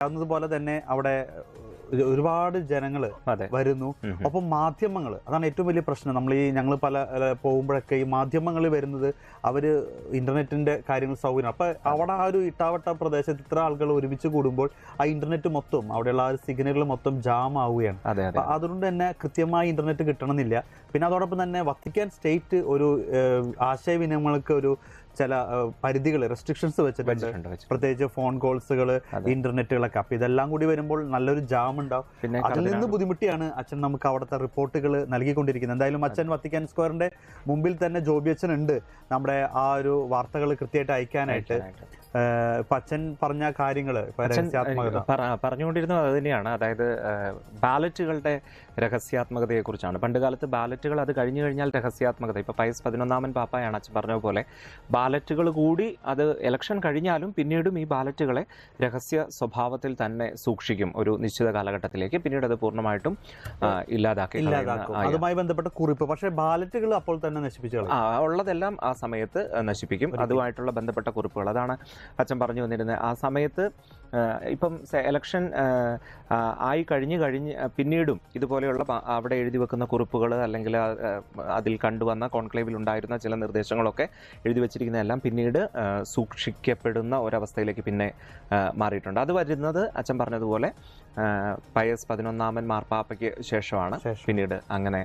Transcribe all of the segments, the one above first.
പോലെ തന്നെ അവിടെ ഒരുപാട് ജനങ്ങൾ വരുന്നു. ഒപ്പം മാധ്യമങ്ങൾ, അതാണ് ഏറ്റവും വലിയ പ്രശ്നം. ഞങ്ങൾ പല പോകുമ്പോഴൊക്കെ ഈ മാധ്യമങ്ങൾ വരുന്നത് അവര് ഇന്റർനെറ്റിന്റെ കാര്യങ്ങൾ സൗകര്യം. അപ്പൊ അവിടെ ആ ഒരു ഇട്ടാവട്ട പ്രദേശത്ത് ഇത്ര ആളുകൾ ഒരുമിച്ച് കൂടുമ്പോൾ ആ ഇന്റർനെറ്റ് മൊത്തം അവിടെയുള്ള ആ സിഗ്നലുകൾ മൊത്തം ജാം ആവുകയാണ്. അപ്പൊ അതുകൊണ്ട് തന്നെ കൃത്യമായി ഇന്റർനെറ്റ് കിട്ടണമെന്നില്ല. പിന്നെ അതോടൊപ്പം തന്നെ വത്തിക്കാൻ സ്റ്റേറ്റ് ഒരു ആശയവിനിമയങ്ങൾക്ക് ഒരു ചില പരിധികൾ, റെസ്ട്രിക്ഷൻസ് വെച്ചിട്ടുണ്ട്. പ്രത്യേകിച്ച് ഫോൺ കോൾസുകൾ, ഇന്റർനെറ്റുകളൊക്കെ. അപ്പൊ ഇതെല്ലാം കൂടി വരുമ്പോൾ നല്ലൊരു ജാം ഉണ്ടാവും. അതിൽ നിന്ന് ബുദ്ധിമുട്ടിയാണ് അച്ഛൻ നമുക്ക് അവിടുത്തെ റിപ്പോർട്ടുകൾ നൽകിക്കൊണ്ടിരിക്കുന്നത്. എന്തായാലും അച്ഛൻ വത്തിക്കാൻ സ്ക്വയറിന്റെ മുമ്പിൽ തന്നെ ജോബി അച്ഛൻ ഉണ്ട് നമ്മുടെ ആ ഒരു വാർത്തകൾ കൃത്യമായിട്ട് അയക്കാനായിട്ട്. അച്ഛൻ പറഞ്ഞ കാര്യങ്ങള് പറഞ്ഞുകൊണ്ടിരുന്നത് അത് തന്നെയാണ്. അതായത് ബാലറ്റുകളുടെ രഹസ്യാത്മകതയെ കുറിച്ചാണ്. പണ്ടുകാലത്ത് ബാലറ്റുകൾ അത് കഴിഞ്ഞു കഴിഞ്ഞാൽ രഹസ്യാത്മകത. ഇപ്പൊ പയസ് 11 പാപ്പയാണ് അച്ഛൻ പറഞ്ഞ പോലെ ബാലറ്റുകൾ കൂടി അത് ഇലക്ഷൻ കഴിഞ്ഞാലും പിന്നീടും ഈ ബാലറ്റുകളെ രഹസ്യ സ്വഭാവത്തിൽ തന്നെ സൂക്ഷിക്കും ഒരു നിശ്ചിത കാലഘട്ടത്തിലേക്ക്. പിന്നീട് അത് പൂർണ്ണമായിട്ടും ഇല്ലാതാക്കി. അതുമായി ബന്ധപ്പെട്ട കുറിപ്പ് പക്ഷേ ബാലറ്റുകൾ അപ്പോൾ തന്നെ നശിപ്പിച്ചു, ഉള്ളതെല്ലാം ആ സമയത്ത് നശിപ്പിക്കും. അതുമായിട്ടുള്ള ബന്ധപ്പെട്ട കുറിപ്പുകൾ, അതാണ് അച്ഛൻ പറഞ്ഞു വന്നിരുന്നത്. ആ സമയത്ത് ഇപ്പം ഇലക്ഷൻ ആയി കഴിഞ്ഞ് പിന്നീടും ഇതുപോലെയുള്ള അവിടെ എഴുതി വെക്കുന്ന കുറിപ്പുകൾ അല്ലെങ്കിൽ അതിൽ കണ്ടുവന്ന കോൺക്ലേവിൽ ഉണ്ടായിരുന്ന ചില നിർദ്ദേശങ്ങളൊക്കെ എഴുതി വെച്ചിരിക്കുന്നതെല്ലാം പിന്നീട് സൂക്ഷിക്കപ്പെടുന്ന ഒരവസ്ഥയിലേക്ക് പിന്നെ മാറിയിട്ടുണ്ട്. അത് വരുന്നത് അച്ഛൻ പറഞ്ഞതുപോലെ പയസ് 11 മാർപ്പാപ്പയ്ക്ക് ശേഷമാണ് പിന്നീട് അങ്ങനെ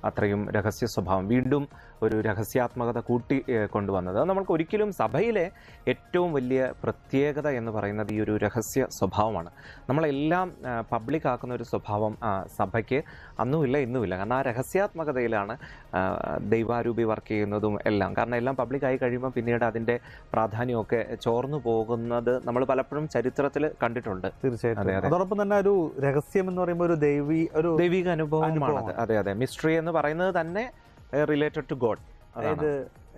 അത്രയും രഹസ്യ സ്വഭാവം, വീണ്ടും ഒരു രഹസ്യാത്മകത കൂട്ടി കൊണ്ടുവന്നത്. നമുക്ക് ഒരിക്കലും സഭയിലെ ഏറ്റവും വലിയ പ്രത്യേകത എന്ന് പറയുന്നത് ഈ ഒരു രഹസ്യ സ്വഭാവമാണ്. നമ്മളെല്ലാം പബ്ലിക് ആക്കുന്ന ഒരു സ്വഭാവം സഭയ്ക്ക് അന്നുമില്ല ഇന്നുമില്ല. കാരണം ആ രഹസ്യാത്മകതയിലാണ് ദൈവാരൂപി വർക്ക് ചെയ്യുന്നതും എല്ലാം. കാരണം എല്ലാം പബ്ലിക്കായി കഴിയുമ്പോൾ പിന്നീട് അതിൻ്റെ പ്രാധാന്യമൊക്കെ ചോർന്നു പോകുന്നത് നമ്മൾ പലപ്പോഴും ചരിത്രത്തിൽ കണ്ടിട്ടുണ്ട്. തീർച്ചയായിട്ടും. അതോടൊപ്പം തന്നെ ഒരു രഹസ്യം എന്ന് പറയുമ്പോൾ ഒരു ദൈവിക അനുഭവമാണ്. അതെ അതെ, മിസ്റ്ററി എന്ന് പറയുന്നത് തന്നെ റിലേറ്റഡ് ടു ഗോഡ്. അതായത്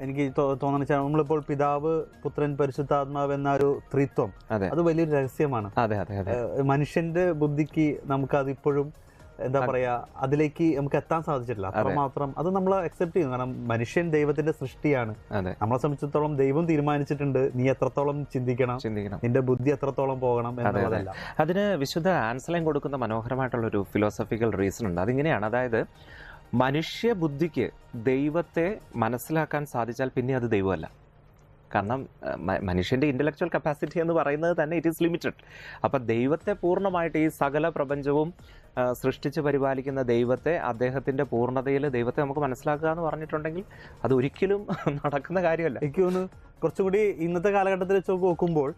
എനിക്ക് തോന്നുന്നത് നമ്മളിപ്പോൾ പിതാവ്, പുത്രൻ, പരിശുദ്ധാത്മാവ് എന്ന ഒരു ത്രിത്വം, അത് വലിയൊരു രഹസ്യമാണ്. മനുഷ്യന്റെ ബുദ്ധിക്ക് നമുക്കത് ഇപ്പോഴും എന്താ പറയാ, അതിലേക്ക് നമുക്ക് എത്താൻ സാധിച്ചിട്ടില്ല. അത്രമാത്രം അത് നമ്മൾ അക്സെപ്റ്റ് ചെയ്യുന്നു. കാരണം മനുഷ്യൻ ദൈവത്തിന്റെ സൃഷ്ടിയാണ്. നമ്മളെ സംബന്ധിച്ചിടത്തോളം ദൈവം തീരുമാനിച്ചിട്ടുണ്ട് നീ എത്രത്തോളം ചിന്തിക്കണം, നിന്റെ ബുദ്ധി എത്രത്തോളം പോകണം എന്നുള്ളതല്ല. അതിന് വിശുദ്ധ ആൻസലൈൻ കൊടുക്കുന്ന മനോഹരമായിട്ടുള്ള ഒരു ഫിലോസഫിക്കൽ റീസൺ ഉണ്ട്. അതിങ്ങനെയാണ്, അതായത് മനുഷ്യ ബുദ്ധിക്ക് ദൈവത്തെ മനസ്സിലാക്കാൻ സാധിച്ചാൽ പിന്നെ അത് ദൈവമല്ല. കാരണം മനുഷ്യൻ്റെ ഇൻ്റലക്ച്വൽ കപ്പാസിറ്റി എന്ന് പറയുന്നത് തന്നെ ഇറ്റ് ഈസ് ലിമിറ്റഡ്. അപ്പം ദൈവത്തെ പൂർണ്ണമായിട്ട് ഈ സകല പ്രപഞ്ചവും സൃഷ്ടിച്ച് പരിപാലിക്കുന്ന ദൈവത്തെ, അദ്ദേഹത്തിൻ്റെ പൂർണ്ണതയിൽ ദൈവത്തെ നമുക്ക് മനസ്സിലാക്കുക എന്ന് പറഞ്ഞിട്ടുണ്ടെങ്കിൽ അത് ഒരിക്കലും നടക്കുന്ന കാര്യമല്ല. എനിക്ക് തോന്നുന്നു കുറച്ചും കൂടി ഇന്നത്തെ കാലഘട്ടത്തിൽ വെച്ച് നോക്കുമ്പോൾ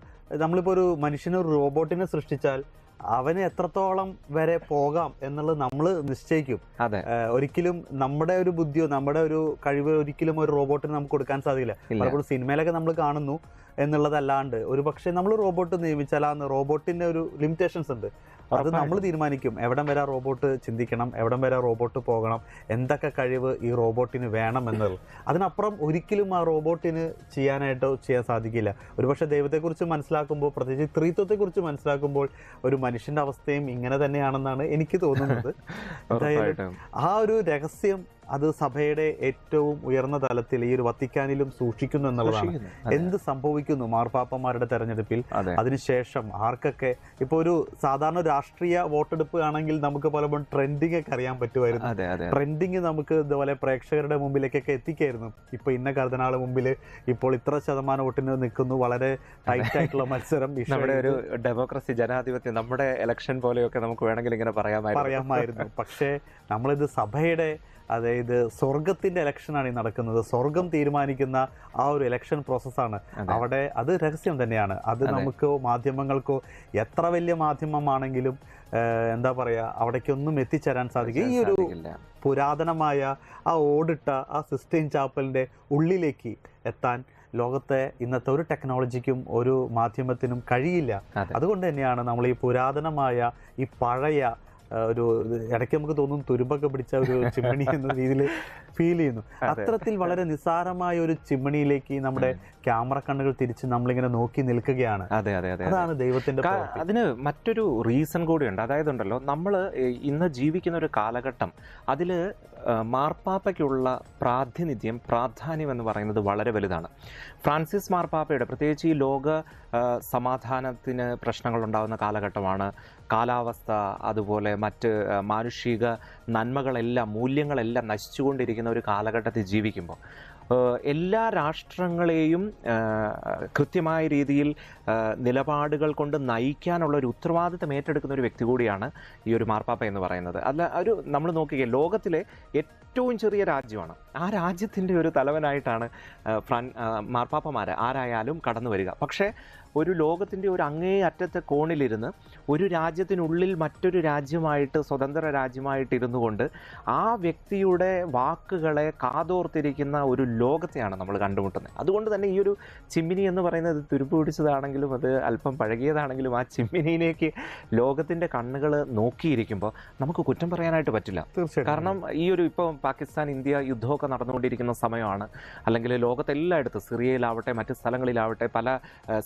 നമ്മളിപ്പോൾ ഒരു മനുഷ്യനൊരു റോബോട്ടിനെ സൃഷ്ടിച്ചാൽ അവന് എത്രത്തോളം വരെ പോകാം എന്നുള്ളത് നമ്മൾ നിശ്ചയിക്കും. ഒരിക്കലും നമ്മുടെ ഒരു ബുദ്ധിയോ നമ്മുടെ ഒരു കഴിവ് ഒരിക്കലും ഒരു റോബോട്ടിന് നമുക്ക് കൊടുക്കാൻ സാധിക്കില്ല. പലപ്പോഴും സിനിമയിലൊക്കെ നമ്മൾ കാണുന്നു എന്നുള്ളതല്ലാണ്ട് ഒരു പക്ഷേ നമ്മൾ റോബോട്ട് നിയമിച്ചാൽ ആ റോബോട്ടിന്റെ ഒരു ലിമിറ്റേഷൻസ് ഉണ്ട്. അത് നമ്മൾ തീരുമാനിക്കും എവിടം വരെ റോബോട്ട് ചിന്തിക്കണം, എവിടം വരെ റോബോട്ട് പോകണം, എന്തൊക്കെ കഴിവ് ഈ റോബോട്ടിന് വേണം എന്നുള്ളത്. അതിനപ്പുറം ഒരിക്കലും ആ റോബോട്ടിന് ചെയ്യാൻ സാധിക്കില്ല. ഒരുപക്ഷെ ദൈവത്തെക്കുറിച്ച് മനസ്സിലാക്കുമ്പോൾ, പ്രത്യേകിച്ച് ത്രിത്വത്തെക്കുറിച്ച് മനസ്സിലാക്കുമ്പോൾ ഒരു മനുഷ്യന്റെ അവസ്ഥയും ഇങ്ങനെ തന്നെയാണെന്നാണ് എനിക്ക് തോന്നുന്നത്. എന്തായാലും ആ ഒരു രഹസ്യം അത് സഭയുടെ ഏറ്റവും ഉയർന്ന തലത്തിൽ ഈ ഒരു വത്തിക്കാനിലും സൂക്ഷിക്കുന്നു എന്നുള്ളതാണ്. എന്ത് സംഭവിക്കുന്നു മാർപ്പാപ്പന്മാരുടെ തെരഞ്ഞെടുപ്പിൽ, അതിനുശേഷം ആർക്കൊക്കെ, ഇപ്പൊ ഒരു സാധാരണ രാഷ്ട്രീയ വോട്ടെടുപ്പ് ആണെങ്കിൽ നമുക്ക് പലപ്പോഴും ട്രെൻഡിങ് ഒക്കെ അറിയാൻ പറ്റുമായിരുന്നു. ട്രെൻഡിങ് നമുക്ക് ഇതുപോലെ പ്രേക്ഷകരുടെ മുമ്പിലേക്കൊക്കെ എത്തിക്കായിരുന്നു. ഇപ്പൊ ഇന്ന കർദിനാള് മുമ്പിൽ ഇപ്പോൾ ഇത്ര ശതമാനം വോട്ടിന് നിൽക്കുന്നു, വളരെ ടൈറ്റ് ആയിട്ടുള്ള മത്സരം. നമ്മുടെ ഒരു ഡെമോക്രസി, ജനാധിപത്യം, നമ്മുടെ ഇലക്ഷൻ പോലെയൊക്കെ നമുക്ക് വേണമെങ്കിൽ ഇങ്ങനെ പറയാമായിരുന്നു. പക്ഷേ നമ്മളിത് സഭയുടെ, അതായത് സ്വർഗത്തിന്റെ ഇലക്ഷനാണ് ഈ നടക്കുന്നത്. സ്വർഗം തീരുമാനിക്കുന്ന ആ ഒരു ഇലക്ഷൻ പ്രോസസ്സാണ് അവിടെ. അത് രഹസ്യം തന്നെയാണ്. അത് നമുക്ക് മാധ്യമങ്ങൾക്കോ, എത്ര വലിയ മാധ്യമമാണെങ്കിലും എന്താ പറയാ, അവിടേക്കൊന്നും എത്തിച്ചേരാൻ സാധിക്കും. ഈ ഒരു പുരാതനമായ ആ ഓടിട്ട ആ സിസ്റ്റൈൻ ചാപ്പലിന്റെ ഉള്ളിലേക്ക് എത്താൻ ലോകത്തെ ഇന്നത്തെ ഒരു ടെക്നോളജിക്കും ഒരു മാധ്യമത്തിനും കഴിയില്ല. അതുകൊണ്ട് തന്നെയാണ് നമ്മൾ ഈ പുരാതനമായ ഈ പഴയ ഒരു, ഇടയ്ക്ക് നമുക്ക് തോന്നും തുരുമ്പൊക്കെ പിടിച്ച ഒരു ചിമ്മിണി എന്ന രീതിയിൽ ഫീൽ ചെയ്യുന്നു. അത്തരത്തിൽ വളരെ നിസ്സാരമായ ഒരു ചിമ്മിണിയിലേക്ക് നമ്മുടെ ക്യാമറ കണ്ണുകൾ തിരിച്ച് നമ്മളിങ്ങനെ നോക്കി നിൽക്കുകയാണ്. അതെ അതെ അതെ അതാണ് ദൈവത്തിന്റെ അതിന് മറ്റൊരു റീസൺ കൂടിയുണ്ട്. അതായത് ഉണ്ടല്ലോ, നമ്മൾ ഇന്ന് ജീവിക്കുന്ന ഒരു കാലഘട്ടം, അതിൽ മാർപ്പാപ്പയ്ക്കുള്ള പ്രാധാന്യം എന്ന് പറയുന്നത് വളരെ വലുതാണ്. ഫ്രാൻസിസ് മാർപ്പാപ്പയുടെ, പ്രത്യേകിച്ച് ഈ ലോക സമാധാനത്തിന് പ്രശ്നങ്ങൾ ഉണ്ടാകുന്ന കാലഘട്ടമാണ്, കാലാവസ്ഥ അതുപോലെ മറ്റ് മാനുഷിക നന്മകളെല്ലാം മൂല്യങ്ങളെല്ലാം നശിച്ചുകൊണ്ടിരിക്കുന്ന ഒരു കാലഘട്ടത്തിൽ ജീവിക്കുമ്പോൾ എല്ലാ രാഷ്ട്രങ്ങളെയും കൃത്യമായ രീതിയിൽ നിലപാടുകൾ കൊണ്ട് നയിക്കാനുള്ള ഒരു ഉത്തരവാദിത്തം ഏറ്റെടുക്കുന്ന ഒരു വ്യക്തി കൂടിയാണ് ഈ ഒരു മാർപ്പാപ്പ എന്ന് പറയുന്നത്. അല്ല, നമ്മൾ നോക്കുക, ലോകത്തിലെ ഏറ്റവും ചെറിയ രാജ്യമാണ്, ആ രാജ്യത്തിൻ്റെ ഒരു തലവനായിട്ടാണ് മാർപ്പാപ്പമാർ ആരായാലും കടന്നു വരിക. പക്ഷേ ഒരു ലോകത്തിൻ്റെ ഒരു അങ്ങേ അറ്റത്തെ കോണിലിരുന്ന് ഒരു രാജ്യത്തിനുള്ളിൽ മറ്റൊരു രാജ്യമായിട്ട്, സ്വതന്ത്ര രാജ്യമായിട്ട് ഇരുന്നു കൊണ്ട് ആ വ്യക്തിയുടെ വാക്കുകളെ കാതോർത്തിരിക്കുന്ന ഒരു ലോകത്തെയാണ് നമ്മൾ കണ്ടുമുട്ടുന്നത്. അതുകൊണ്ട് തന്നെ ഈ ഒരു ചിമ്മിനി എന്ന് പറയുന്നത് തുരുമ്പ് പിടിച്ചതാണെങ്കിലും അത് അല്പം പഴകിയതാണെങ്കിലും ആ ചിമ്മിനിയിലേക്ക് ലോകത്തിൻ്റെ കണ്ണുകൾ നോക്കിയിരിക്കുമ്പോൾ നമുക്ക് കുറ്റം പറയാനായിട്ട് പറ്റില്ല. കാരണം ഈ ഒരു ഇപ്പോൾ പാകിസ്ഥാൻ ഇന്ത്യ യുദ്ധമൊക്കെ നടന്നുകൊണ്ടിരിക്കുന്ന സമയമാണ്, അല്ലെങ്കിൽ ലോകത്തെല്ലായിടത്തും സിറിയയിലാവട്ടെ മറ്റ് സ്ഥലങ്ങളിലാവട്ടെ പല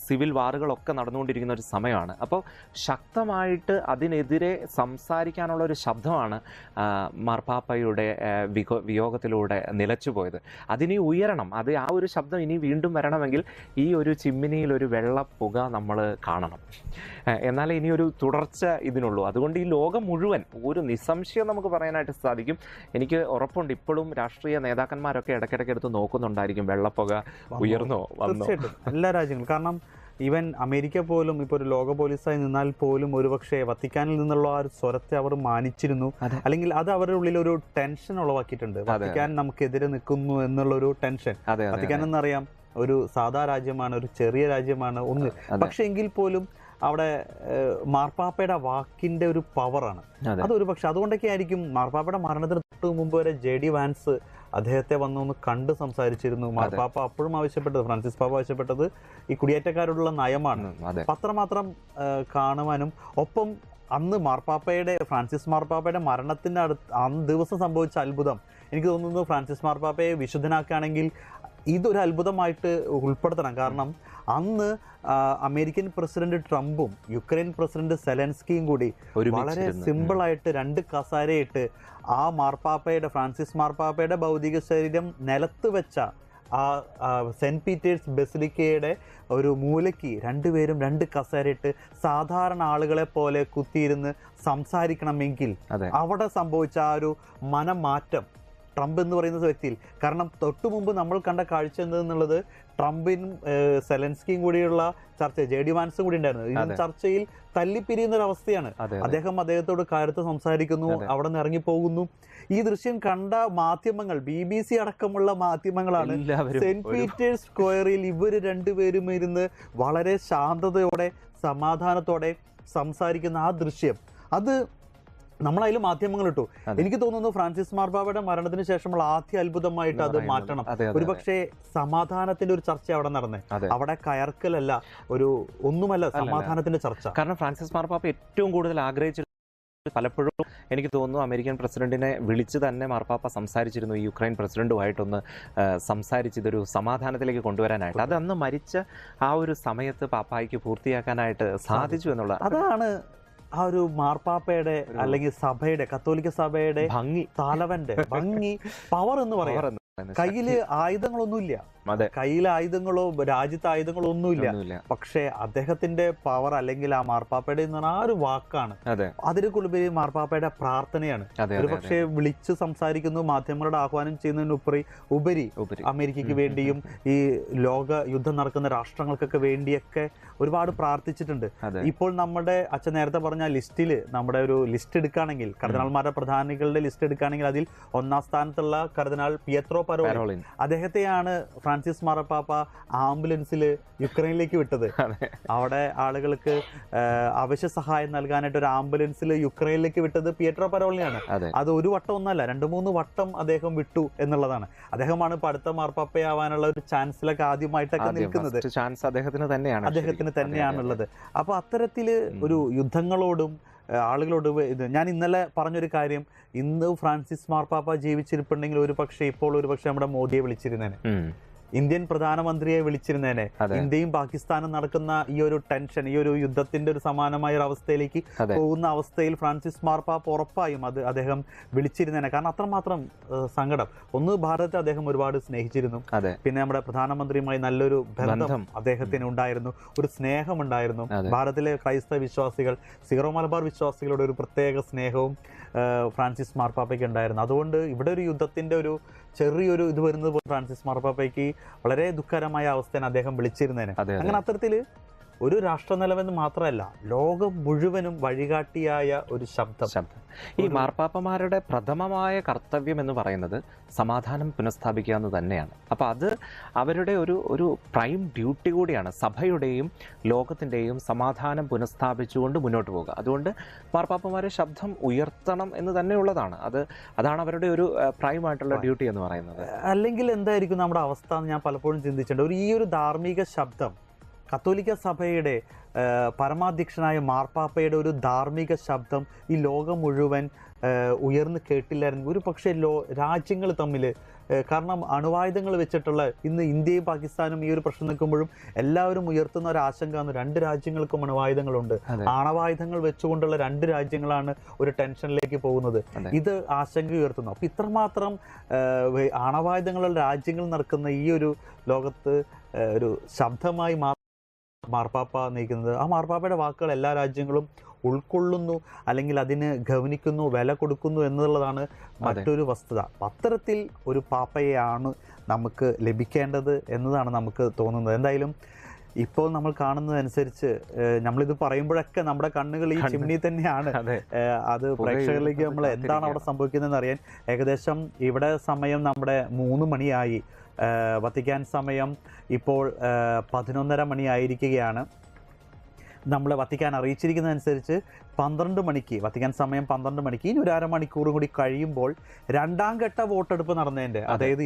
സിവിൽ വാറുകളൊക്കെ നടന്നുകൊണ്ടിരിക്കുന്ന ഒരു സമയമാണ്. അപ്പോൾ ശക്തമായിട്ട് അതിനെതിരെ സംസാരിക്കാനുള്ള ഒരു ശബ്ദമാണ് മാർപ്പാപ്പയുടെ വിയോഗത്തിലൂടെ നിലച്ചുപോയത്. അതിനി ഉയരണം, ആ ഒരു ശബ്ദം ഇനി വീണ്ടും വരണമെങ്കിൽ ഈ ഒരു ചിമ്മിനിയിൽ ഒരു വെള്ളപ്പുക നമ്മൾ കാണണം, എന്നാലേ ഇനി ഒരു തുടർച്ച ഇതിനുള്ളൂ. അതുകൊണ്ട് ഈ ലോകം മുഴുവൻ ഒരു നിസ്സംശയം നമുക്ക് പറയാനായിട്ട് സാധിക്കും. എനിക്ക് ഉറപ്പുണ്ട് ഇപ്പോഴും രാഷ്ട്രീയ നേതാക്കന്മാരൊക്കെ ഇടയ്ക്കിടയ്ക്ക് എടുത്ത് നോക്കുന്നുണ്ടായിരിക്കും, വെള്ളപ്പുക ഉയർന്നോ വന്നോ. എല്ലാ രാജ്യങ്ങളും, കാരണം ഈവൻ അമേരിക്ക പോലും ഇപ്പോൾ ഒരു ലോക പോലീസായി നിന്നാൽ പോലും ഒരുപക്ഷെ വത്തിക്കാനിൽ നിന്നുള്ള ആ ഒരു സ്വരത്തെ അവർ മാനിച്ചിരുന്നു, അല്ലെങ്കിൽ അത് അവരുടെ ഉള്ളിൽ ഒരു ടെൻഷൻ ഉളവാക്കിയിട്ടുണ്ട്. വത്തിക്കാൻ നമുക്കെതിരെ നിൽക്കുന്നു എന്നുള്ളൊരു ടെൻഷൻ. വത്തിക്കാൻ എന്നറിയാം ഒരു സാധാ രാജ്യമാണ്, ഒരു ചെറിയ രാജ്യമാണ് ഒന്ന്, പക്ഷെ എങ്കിൽ പോലും അവിടെ മാർപ്പാപ്പയുടെ വാക്കിന്റെ ഒരു പവറാണ്. അതൊരു പക്ഷെ അതുകൊണ്ടൊക്കെ ആയിരിക്കും മാർപ്പാപ്പയുടെ മരണത്തിന് തൊട്ട് മുമ്പ് വരെ JD വാൻസ് അദ്ദേഹത്തെ വന്നൊന്ന് കണ്ട് സംസാരിച്ചിരുന്നു. മാർപ്പാപ്പ അപ്പോഴും ആവശ്യപ്പെട്ടത്, ഫ്രാൻസിസ് പാപ്പ ആവശ്യപ്പെട്ടത് ഈ കുടിയേറ്റക്കാരോടുള്ള നയമാണ്. പത്രമാത്രം കാണുവാനും ഒപ്പം അന്ന് ഫ്രാൻസിസ് മാർപ്പാപ്പയുടെ മരണത്തിന്റെ അന്ന് ദിവസം സംഭവിച്ച അത്ഭുതം, എനിക്ക് തോന്നുന്നു ഫ്രാൻസിസ് മാർപ്പാപ്പയെ വിശുദ്ധനാക്കുകയാണെങ്കിൽ ഇതൊരു അത്ഭുതമായിട്ട് ഉൾപ്പെടുത്തണം. കാരണം അന്ന് അമേരിക്കൻ പ്രസിഡന്റ് ട്രംപും യുക്രൈൻ പ്രസിഡന്റ് സെലൻസ്കിയും കൂടി വളരെ സിമ്പിളായിട്ട് 2 കസേരയിട്ട് ആ ഫ്രാൻസിസ് മാർപ്പാപ്പയുടെ ഭൗതിക ശരീരം നിലത്ത് വെച്ച ആ സെന്റ് പീറ്റേഴ്സ് ബസിലിക്കയുടെ ഒരു മൂലയ്ക്ക് രണ്ടുപേരും 2 കസേരയിട്ട് സാധാരണ ആളുകളെ പോലെ കുത്തിയിരുന്ന് സംസാരിക്കണമെങ്കിൽ അവിടെ സംഭവിച്ച ആ ഒരു മനമാറ്റം ട്രംപ് എന്ന് പറയുന്ന വ്യക്തിയിൽ. കാരണം തൊട്ടു മുമ്പ് നമ്മൾ കണ്ട കാഴ്ച എന്തെന്നുള്ളത് ട്രംപിനും സെലൻസ്കിയും കൂടിയുള്ള ചർച്ച, JD വാൻസും കൂടി ഉണ്ടായിരുന്നു. ഈ ചർച്ചയിൽ തല്ലിപ്പിരിയുന്ന ഒരു അവസ്ഥയാണ്. അദ്ദേഹത്തോട് കയർത്ത് സംസാരിക്കുന്നു, അവിടെ നിന്ന് ഇറങ്ങിപ്പോകുന്നു. ഈ ദൃശ്യം കണ്ട മാധ്യമങ്ങൾ, BBC അടക്കമുള്ള മാധ്യമങ്ങളാണ് സെന്റ് പീറ്റേഴ്സ് സ്ക്വയറിൽ ഇവര് രണ്ടുപേരും ഇരുന്ന് വളരെ ശാന്തതയോടെ സമാധാനത്തോടെ സംസാരിക്കുന്ന ആ ദൃശ്യം, അത് നമ്മളതിൽ മാധ്യമങ്ങൾ ഇട്ടു. എനിക്ക് തോന്നുന്നു ഫ്രാൻസിസ് മാർപ്പാപ്പയുടെ മരണത്തിന് ശേഷമുള്ള ആദ്യ അത്ഭുതമായിട്ട് അത് മാറ്റണം. ഒരുപക്ഷെ സമാധാനത്തിന്റെ ഒരു ചർച്ച അവിടെ നടന്നേ, അവിടെ കയർക്കലല്ല, ഒന്നുമല്ല, സമാധാനത്തിന്റെ ചർച്ച. കാരണം ഫ്രാൻസിസ് മാർപ്പാപ്പ ഏറ്റവും കൂടുതൽ ആഗ്രഹിച്ച, പലപ്പോഴും എനിക്ക് തോന്നുന്നു അമേരിക്കൻ പ്രസിഡന്റിനെ വിളിച്ച് തന്നെ മാർപ്പാപ്പ സംസാരിച്ചിരുന്നു, ഈ യുക്രൈൻ പ്രസിഡന്റുമായിട്ടൊന്ന് സംസാരിച്ച് ഇതൊരു സമാധാനത്തിലേക്ക് കൊണ്ടുവരാനായിട്ട്. അത് അന്ന് മരിച്ച ആ ഒരു സമയത്ത് പാപ്പായ്ക്ക് പൂർത്തിയാക്കാനായിട്ട് സാധിച്ചു എന്നുള്ള, അതാണ് ആ ഒരു മാർപ്പാപ്പയുടെ അല്ലെങ്കിൽ സഭയുടെ, കത്തോലിക്ക സഭയുടെ തലവന്റെ ഭംഗി, പവർ എന്ന് പറയാം. കയ്യില് ആയുധങ്ങളൊന്നുമില്ല, കയ്യിലെ ആയുധങ്ങളോ രാജ്യത്തെ ആയുധങ്ങളോ ഒന്നുമില്ല, പക്ഷെ അദ്ദേഹത്തിന്റെ പവർ അല്ലെങ്കിൽ ആ മാർപ്പാപ്പയുടെ ആ ഒരു വാക്കാണ്. അതിനുള്ളിൽ മാർപ്പാപ്പയുടെ പ്രാർത്ഥനയാണ്. ഒരു പക്ഷേ വിളിച്ച് സംസാരിക്കുന്നു, മാധ്യമങ്ങളുടെ ആഹ്വാനം ചെയ്യുന്നതിനുപരി അമേരിക്കയ്ക്ക് വേണ്ടിയും ഈ ലോക യുദ്ധം നടക്കുന്ന രാഷ്ട്രങ്ങൾക്കൊക്കെ വേണ്ടിയൊക്കെ ഒരുപാട് പ്രാർത്ഥിച്ചിട്ടുണ്ട്. ഇപ്പോൾ നമ്മുടെ അച്ഛൻ നേരത്തെ പറഞ്ഞ ലിസ്റ്റില് നമ്മുടെ ഒരു ലിസ്റ്റ് എടുക്കുകയാണെങ്കിൽ, കർദിനാൾമാരുടെ പ്രധാനികളുടെ ലിസ്റ്റ് എടുക്കുകയാണെങ്കിൽ അതിൽ 1ാം സ്ഥാനത്തുള്ള കർദിനാൾ പിയത്രോ പരോളിൻ, അദ്ദേഹത്തെയാണ് ഫ്രാൻസിസ് മാർപ്പാപ്പ ആംബുലൻസിൽ യുക്രൈനിലേക്ക് വിട്ടത്. അവിടെ ആളുകൾക്ക് അവശ്യ സഹായം നൽകാനായിട്ട് ഒരു ആംബുലൻസിൽ യുക്രൈനിലേക്ക് വിട്ടത് പിയട്രോ പരോളിനെയാണ്. അത് ഒരു വട്ടം ഒന്നല്ല, 2-3 വട്ടം അദ്ദേഹം വിട്ടു എന്നുള്ളതാണ്. അദ്ദേഹമാണ് ഇപ്പൊ അടുത്ത മാർപ്പാപ്പയാവാനുള്ള ഒരു ചാൻസിലൊക്കെ ആദ്യമായിട്ടൊക്കെ നിൽക്കുന്നത്. ചാൻസ് അദ്ദേഹത്തിന് തന്നെയാണുള്ളത്. അപ്പൊ അത്തരത്തില് ഒരു യുദ്ധങ്ങളോടും ആളുകളോട് ഞാൻ ഇന്നലെ പറഞ്ഞൊരു കാര്യം, ഇന്ന് ഫ്രാൻസിസ് മാർപ്പാപ്പ ജീവിച്ചിരിപ്പുണ്ടെങ്കിൽ ഇപ്പോൾ ഒരു പക്ഷെ നമ്മുടെ മോദിയെ വിളിച്ചിരുന്നേനെ. ഇന്ത്യൻ പ്രധാനമന്ത്രിയെ വിളിച്ചിരുന്നേനെ. ഇന്ത്യയും പാകിസ്ഥാനും നടക്കുന്ന ഈ ഒരു ടെൻഷൻ, ഈ ഒരു യുദ്ധത്തിന്റെ ഒരു സമാനമായ ഒരു അവസ്ഥയിലേക്ക് പോകുന്ന അവസ്ഥയിൽ ഫ്രാൻസിസ് മാർപ്പാപ്പ ഉറപ്പായും അദ്ദേഹം വിളിച്ചിരുന്നേനെ. കാരണം അത്രമാത്രം സങ്കടം. ഒന്ന്, ഭാരതത്തെ അദ്ദേഹം ഒരുപാട് സ്നേഹിച്ചിരുന്നു. പിന്നെ നമ്മുടെ പ്രധാനമന്ത്രിയുമായി നല്ലൊരു ബന്ധം അദ്ദേഹത്തിന് ഉണ്ടായിരുന്നു, ഒരു സ്നേഹമുണ്ടായിരുന്നു. ഭാരതത്തിലെ ക്രൈസ്തവ വിശ്വാസികൾ, സീറോ മലബാർ വിശ്വാസികളുടെ ഒരു പ്രത്യേക സ്നേഹവും ഫ്രാൻസിസ് മാർപ്പാപ്പയ്ക്ക് ഉണ്ടായിരുന്നു. അതുകൊണ്ട് ഇവിടെ ഒരു യുദ്ധത്തിന്റെ ഒരു ചെറിയൊരു ഇത് വരുന്നത് ഫ്രാൻസിസ് മാർപ്പാപ്പയ്ക്ക് വളരെ ദുഃഖകരമായ അവസ്ഥയാണ് അദ്ദേഹം വിളിച്ചിരുന്നതിന്. അങ്ങനെ അത്തരത്തില് ഒരു രാഷ്ട്രനിലവെന്ന് മാത്രമല്ല, ലോകം മുഴുവനും വഴികാട്ടിയായ ഒരു ശബ്ദം. ഈ മാർപ്പാപ്പമാരുടെ പ്രഥമമായ കർത്തവ്യം എന്ന് പറയുന്നത് സമാധാനം പുനഃസ്ഥാപിക്കുക എന്ന് തന്നെയാണ്. അപ്പോൾ അത് അവരുടെ ഒരു പ്രൈം ഡ്യൂട്ടി കൂടിയാണ്. സഭയുടെയും ലോകത്തിൻ്റെയും സമാധാനം പുനഃസ്ഥാപിച്ചുകൊണ്ട് മുന്നോട്ട് പോകുക. അതുകൊണ്ട് മാർപ്പാപ്പമാരെ ശബ്ദം ഉയർത്തണം എന്ന് തന്നെയുള്ളതാണ്. അതാണ് അവരുടെ ഒരു പ്രൈമായിട്ടുള്ള ഡ്യൂട്ടി എന്ന് പറയുന്നത്. അല്ലെങ്കിൽ എന്തായിരിക്കും നമ്മുടെ അവസ്ഥ എന്ന് ഞാൻ പലപ്പോഴും ചിന്തിച്ചിട്ടുണ്ട്. ഈ ഒരു ധാർമ്മിക ശബ്ദം, കത്തോലിക്ക സഭയുടെ പരമാധ്യക്ഷനായ മാർപ്പാപ്പയുടെ ഒരു ധാർമ്മിക ശബ്ദം ഈ ലോകം മുഴുവൻ ഉയർന്നു കേട്ടില്ലായിരുന്നു. ഒരു പക്ഷേ രാജ്യങ്ങൾ തമ്മിൽ, കാരണം അണുവായുധങ്ങൾ വെച്ചിട്ടുള്ള ഇന്ന് ഇന്ത്യയും പാകിസ്ഥാനും ഈ ഒരു പ്രശ്നം നിൽക്കുമ്പോഴും എല്ലാവരും ഉയർത്തുന്ന ഒരു ആശങ്ക, രണ്ട് രാജ്യങ്ങൾക്കും അണുവായുധങ്ങളുണ്ട്. ആണവായുധങ്ങൾ വെച്ചുകൊണ്ടുള്ള രണ്ട് രാജ്യങ്ങളാണ് ഒരു ടെൻഷനിലേക്ക് പോകുന്നത്. ഇത് ആശങ്ക ഉയർത്തുന്നു. അപ്പൊ ഇത്രമാത്രം ആണവായുധങ്ങളുള്ള രാജ്യങ്ങൾ നടക്കുന്ന ഈ ഒരു ലോകത്ത് ഒരു ശബ്ദമായി മാർപ്പാപ്പ നയിക്കുന്നത്. ആ മാർപ്പാപ്പയുടെ വാക്കുകൾ എല്ലാ രാജ്യങ്ങളും ഉൾക്കൊള്ളുന്നു, അല്ലെങ്കിൽ അതിന് ഗവനിക്കുന്നു, വില കൊടുക്കുന്നു എന്നുള്ളതാണ് മറ്റൊരു വസ്തുത. അത്തരത്തിൽ ഒരു പാപ്പയെയാണ് നമുക്ക് ലഭിക്കേണ്ടത് എന്നതാണ് നമുക്ക് തോന്നുന്നത്. എന്തായാലും ഇപ്പോൾ നമ്മൾ കാണുന്നതനുസരിച്ച്, നമ്മളിത് പറയുമ്പോഴൊക്കെ നമ്മുടെ കണ്ണുകൾ ഈ ചിമ്മിനി തന്നെയാണ്. അത് പ്രേക്ഷകരിലേക്ക് നമ്മൾ എന്താണ് അവിടെ സംഭവിക്കുന്നതെന്ന് അറിയാൻ. ഏകദേശം ഇവിടെ സമയം നമ്മുടെ 3 മണിയായി. വത്തിക്കാൻ സമയം ഇപ്പോൾ 11:30 മണിയായിരിക്കുകയാണ്. നമ്മൾ വത്തിക്കാൻ അറിയിച്ചിരിക്കുന്നതനുസരിച്ച് 12 മണിക്ക്, വത്തിക്കാൻ സമയം 12 മണിക്ക്, ഇനി ഒരു അരമണിക്കൂർ കൂടി കഴിയുമ്പോൾ 2ാം ഘട്ട വോട്ടെടുപ്പ് നടന്നതിൻ്റെ, അതായത്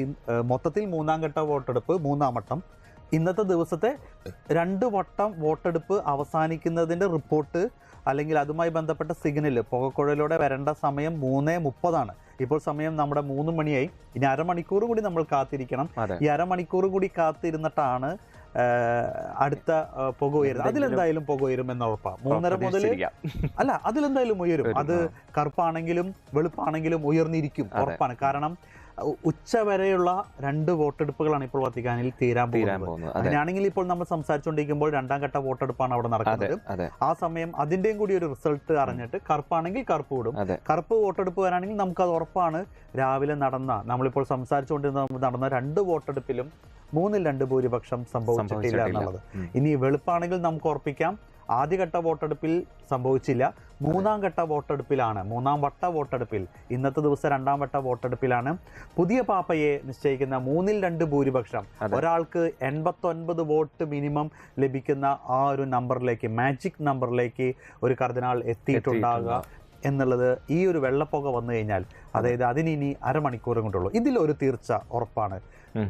മൊത്തത്തിൽ 3ാം ഘട്ട വോട്ടെടുപ്പ്, 3ാം വട്ടം, ഇന്നത്തെ ദിവസത്തെ 2 വട്ടം വോട്ടെടുപ്പ് അവസാനിക്കുന്നതിൻ്റെ റിപ്പോർട്ട് അല്ലെങ്കിൽ അതുമായി ബന്ധപ്പെട്ട സിഗ്നൽ പുകക്കുഴലിലൂടെ വരേണ്ട സമയം 3:30. ഇപ്പോൾ സമയം നമ്മുടെ 3 മണിയായി. ഇനി അരമണിക്കൂർ കൂടി നമ്മൾ കാത്തിരിക്കണം. ഈ അരമണിക്കൂർ കൂടി കാത്തിരുന്നിട്ടാണ് അടുത്ത പുക ഉയരുന്നത്. അതിലെന്തായാലും പുക ഉയരും എന്ന് ഉറപ്പാണ്. 3:30 മുതൽ അല്ല, അതിലെന്തായാലും ഉയരും. അത് കറുപ്പാണെങ്കിലും വെളുപ്പാണെങ്കിലും ഉയർന്നിരിക്കും, ഉറപ്പാണ്. കാരണം ഉച്ചവരെയുള്ള 2 വോട്ടെടുപ്പുകളാണ് ഇപ്പോൾ വത്തിക്കാനിൽ തീരാൻ പോകുന്നത്. അങ്ങനെയാണെങ്കിൽ ഇപ്പോൾ നമ്മൾ സംസാരിച്ചുകൊണ്ടിരിക്കുമ്പോൾ 2ാം ഘട്ട വോട്ടെടുപ്പാണ് അവിടെ നടക്കുന്നത്. ആ സമയം അതിന്റെയും കൂടി ഒരു റിസൾട്ട് അറിഞ്ഞിട്ട് കറുപ്പാണെങ്കിൽ കറുപ്പ് വിടും. കറുപ്പ് വോട്ടെടുപ്പ് വരാണെങ്കിൽ നമുക്കത് ഉറപ്പാണ്. രാവിലെ നമ്മളിപ്പോൾ സംസാരിച്ചുകൊണ്ടിരുന്ന നടന്ന 2 വോട്ടെടുപ്പിലും 3-2 ഭൂരിപക്ഷം സംഭവിച്ചിട്ടില്ല എന്നുള്ളത്. ഇനി വെളുപ്പാണെങ്കിൽ നമുക്ക് ഉറപ്പിക്കാം ആദ്യഘട്ട വോട്ടെടുപ്പിൽ സംഭവിച്ചില്ല. 3ാം ഘട്ട വോട്ടെടുപ്പിലാണ്, 3ാം വട്ട വോട്ടെടുപ്പിൽ, ഇന്നത്തെ ദിവസം 2ാം വട്ട വോട്ടെടുപ്പിലാണ് പുതിയ പാപ്പയെ നിശ്ചയിക്കുന്ന 3-2 ഭൂരിപക്ഷം, ഒരാൾക്ക് 89 വോട്ട് മിനിമം ലഭിക്കുന്ന ആ ഒരു നമ്പറിലേക്ക്, മാജിക് നമ്പറിലേക്ക് ഒരു കർദിനാൾ എത്തിയിട്ടുണ്ടാകുക എന്നുള്ളത് ഈ ഒരു വെള്ളപ്പുക വന്നു കഴിഞ്ഞാൽ, അതായത് അതിനി അരമണിക്കൂറും കൊണ്ടുള്ളൂ. ഇതിലൊരു തീർച്ച ഉറപ്പാണ്.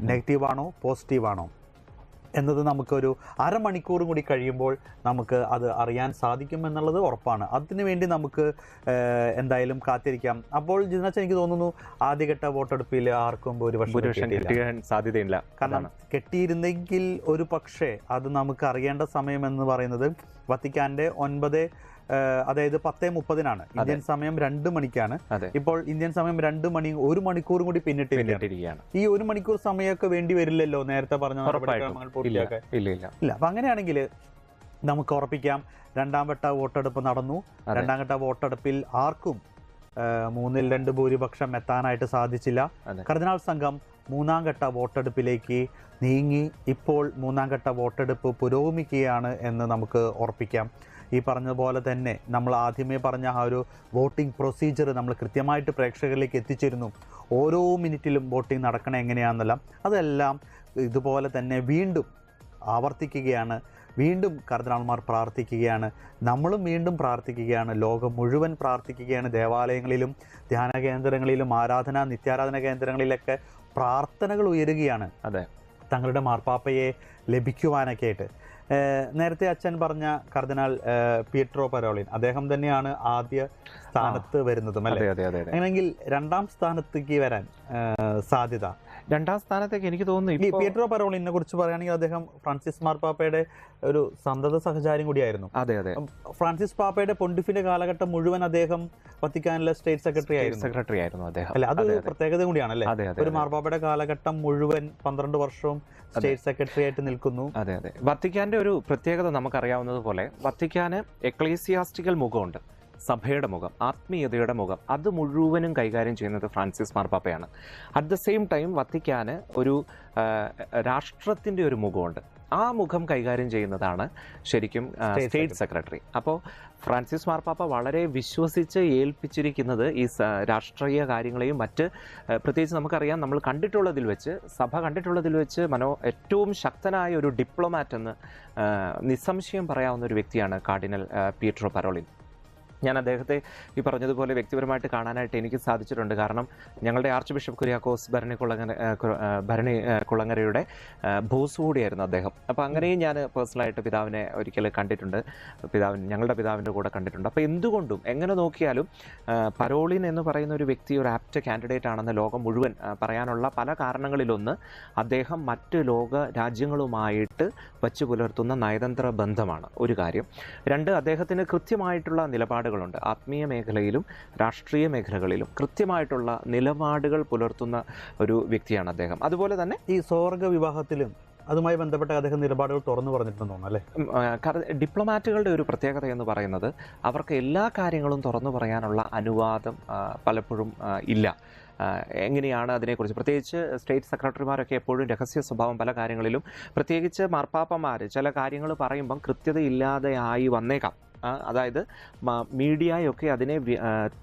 നെഗറ്റീവാണോ പോസിറ്റീവാണോ എന്നത് നമുക്കൊരു അരമണിക്കൂറും കൂടി കഴിയുമ്പോൾ നമുക്ക് അത് അറിയാൻ സാധിക്കും എന്നുള്ളത് ഉറപ്പാണ്. അതിനുവേണ്ടി നമുക്ക് എന്തായാലും കാത്തിരിക്കാം. അപ്പോൾ ജിനാച്ച, എനിക്ക് തോന്നുന്നു ആദ്യഘട്ട വോട്ടെടുപ്പിൽ ആർക്കും ഭൂരിപക്ഷം സാധ്യതയില്ല. കാരണം കെട്ടിയിരുന്നെങ്കിൽ ഒരു പക്ഷേ അത് നമുക്ക് അറിയേണ്ട സമയം എന്ന് പറയുന്നത് വത്തിക്കാന്റെ 9, അതായത് 10:30 ഇന്ത്യൻ സമയം 2 മണിക്കാണ്. ഇപ്പോൾ ഇന്ത്യൻ സമയം 2 മണി, 1 മണിക്കൂറും കൂടി പിന്നിട്ടിരിക്കുകയാണ്. ഈ 1 മണിക്കൂർ സമയമൊക്കെ വേണ്ടി വരില്ലല്ലോ നേരത്തെ പറഞ്ഞ നടപടിക്രമങ്ങൾ പൂർത്തിയാക്കാൻ? ഇല്ല. അപ്പൊ അങ്ങനെയാണെങ്കിൽ നമുക്ക് ഉറപ്പിക്കാം 2ാം വട്ട വോട്ടെടുപ്പ് നടന്നു. 2ാം ഘട്ട വോട്ടെടുപ്പിൽ ആർക്കും 3-2 ഭൂരിപക്ഷം എത്താനായിട്ട് സാധിച്ചില്ല. കർദിനാൾ സംഘം 3ാം ഘട്ട വോട്ടെടുപ്പിലേക്ക് നീങ്ങി. ഇപ്പോൾ 3ാം ഘട്ട വോട്ടെടുപ്പ് പുരോഗമിക്കുകയാണ് എന്ന് നമുക്ക് ഉറപ്പിക്കാം. ഈ പറഞ്ഞതുപോലെ തന്നെ നമ്മൾ ആദ്യമേ പറഞ്ഞ ആ ഒരു വോട്ടിംഗ് പ്രൊസീജിയർ നമ്മൾ കൃത്യമായിട്ട് പ്രേക്ഷകരിലേക്ക് എത്തിച്ചിരുന്നു. ഓരോ മിനിറ്റിലും വോട്ടിംഗ് നടക്കണേ എങ്ങനെയാണെന്നെല്ലാം, അതെല്ലാം ഇതുപോലെ തന്നെ വീണ്ടും ആവർത്തിക്കുകയാണ്. വീണ്ടും കർദിനാൾമാർ പ്രാർത്ഥിക്കുകയാണ്, നമ്മളും വീണ്ടും പ്രാർത്ഥിക്കുകയാണ്, ലോകം മുഴുവൻ പ്രാർത്ഥിക്കുകയാണ്. ദേവാലയങ്ങളിലും ധ്യാന കേന്ദ്രങ്ങളിലും നിത്യാരാധന കേന്ദ്രങ്ങളിലൊക്കെ പ്രാർത്ഥനകൾ ഉയരുകയാണ് തങ്ങളുടെ മാർപ്പാപ്പയെ ലഭിക്കുവാനൊക്കെ ആയിട്ട്. നേരത്തെ അച്ഛൻ പറഞ്ഞ കർദിനാൾ പീട്രോ പരോളിൻ, അദ്ദേഹം തന്നെയാണ് ആദ്യ സ്ഥാനത്ത് വരുന്നതും അല്ലേ? അങ്ങനെയെങ്കിൽ 2ാം സ്ഥാനത്തേക്ക് വരാൻ സാധ്യത രണ്ടാം സ്ഥാനത്തേക്ക് എനിക്ക് തോന്നുന്നു ഈ പിയട്രോ പരോളിനെ കുറിച്ച് പറയുകയാണെങ്കിൽ അദ്ദേഹം ഫ്രാൻസിസ് മാർപ്പാപ്പയുടെ ഒരു സന്തത സഹചാരി കൂടിയായിരുന്നു. അതെ അതെ. ഫ്രാൻസിസ് പാപ്പയുടെ പൊണ്ടിഫിന്റെ കാലഘട്ടം മുഴുവൻ അദ്ദേഹം വത്തിക്കാനിലെ സ്റ്റേറ്റ് സെക്രട്ടറി ആയിരുന്നു അദ്ദേഹം. അല്ല, അത് പ്രത്യേകത കൂടിയാണല്ലേ. ഒരു മാർപ്പാപ്പയുടെ കാലഘട്ടം മുഴുവൻ 12 വർഷവും സ്റ്റേറ്റ് സെക്രട്ടറി ആയിട്ട് നിൽക്കുന്നു. അതെ അതെ. വത്തിക്കാന്റെ ഒരു പ്രത്യേകത നമുക്കറിയാവുന്നതുപോലെ വത്തിക്കാന് എക്ലീസിയാസ്റ്റിക്കൽ മുഖമുണ്ട്, സഭയുടെ മുഖം, ആത്മീയതയുടെ മുഖം, അത് മുഴുവനും കൈകാര്യം ചെയ്യുന്നത് ഫ്രാൻസിസ് മാർപ്പാപ്പയാണ്. അറ്റ് ദ സെയിം ടൈം വത്തിക്കാന് ഒരു രാഷ്ട്രത്തിൻ്റെ ഒരു മുഖമുണ്ട്, ആ മുഖം കൈകാര്യം ചെയ്യുന്നതാണ് ശരിക്കും സ്റ്റേറ്റ് സെക്രട്ടറി. അപ്പോൾ ഫ്രാൻസിസ് മാർപ്പാപ്പ വളരെ വിശ്വസിച്ച് ഏൽപ്പിച്ചിരിക്കുന്നത് ഈ രാഷ്ട്രീയ കാര്യങ്ങളെയും മറ്റ്, പ്രത്യേകിച്ച് നമുക്കറിയാം, നമ്മൾ കണ്ടിട്ടുള്ളതിൽ വെച്ച്, സഭ കണ്ടിട്ടുള്ളതിൽ വെച്ച് ഏറ്റവും ശക്തനായ ഒരു ഡിപ്ലോമാറ്റ് എന്ന് നിസ്സംശയം പറയാവുന്ന ഒരു വ്യക്തിയാണ് കാർഡിനൽ പിയട്രോ പരോളിൻ. ഞാൻ അദ്ദേഹത്തെ ഈ പറഞ്ഞതുപോലെ വ്യക്തിപരമായിട്ട് കാണാനായിട്ട് എനിക്ക് സാധിച്ചിട്ടുണ്ട്. കാരണം ഞങ്ങളുടെ ആർച്ച് ബിഷപ്പ് കുര്യാക്കോസ് ഭരണി കുളങ്ങരയുടെ ബോസ് കൂടിയായിരുന്നു അദ്ദേഹം. അപ്പോൾ അങ്ങനെയും ഞാൻ പേഴ്സണലായിട്ട് പിതാവിനെ ഒരിക്കൽ കണ്ടിട്ടുണ്ട്, ഞങ്ങളുടെ പിതാവിൻ്റെ കൂടെ കണ്ടിട്ടുണ്ട്. അപ്പോൾ എന്തുകൊണ്ടും എങ്ങനെ നോക്കിയാലും പരോളിൻ എന്ന് പറയുന്ന ഒരു വ്യക്തി ഒരു ആപ്റ്റ് കാൻഡിഡേറ്റ് ആണെന്ന് ലോകം മുഴുവൻ പറയാനുള്ള പല കാരണങ്ങളിലൊന്ന് അദ്ദേഹം മറ്റ് ലോക രാജ്യങ്ങളുമായിട്ട് വച്ചു പുലർത്തുന്ന നയതന്ത്ര ബന്ധമാണ് ഒരു കാര്യം. രണ്ട്, അദ്ദേഹത്തിന് കൃത്യമായിട്ടുള്ള നിലപാടുകളുണ്ട്. ആത്മീയ മേഖലയിലും രാഷ്ട്രീയ മേഖലകളിലും കൃത്യമായിട്ടുള്ള നിലപാടുകൾ പുലർത്തുന്ന ഒരു വ്യക്തിയാണ് അദ്ദേഹം. അതുപോലെ തന്നെ ഈ സ്വർഗ വിവാഹത്തിലും അതുമായി ബന്ധപ്പെട്ട അദ്ദേഹം നിലപാടുകൾ തുറന്നു പറഞ്ഞിട്ടുണ്ടെന്ന് തോന്നുന്നു അല്ലേ. ഡിപ്ലോമാറ്റുകളുടെ ഒരു പ്രത്യേകത എന്ന് പറയുന്നത് അവർക്ക് എല്ലാ കാര്യങ്ങളും തുറന്നു പറയാനുള്ള അനുവാദം പലപ്പോഴും ഇല്ല. എങ്ങനെയാണ് അതിനെക്കുറിച്ച്, പ്രത്യേകിച്ച് സ്റ്റേറ്റ് സെക്രട്ടറിമാരൊക്കെ എപ്പോഴും രഹസ്യ സ്വഭാവം പല കാര്യങ്ങളിലും, പ്രത്യേകിച്ച് മാർപ്പാപ്പമാർ ചില കാര്യങ്ങൾ പറയുമ്പം കൃത്യതയില്ലാതെ ആയി വന്നേക്കാം. അതായത് മീഡിയയൊക്കെ അതിനെ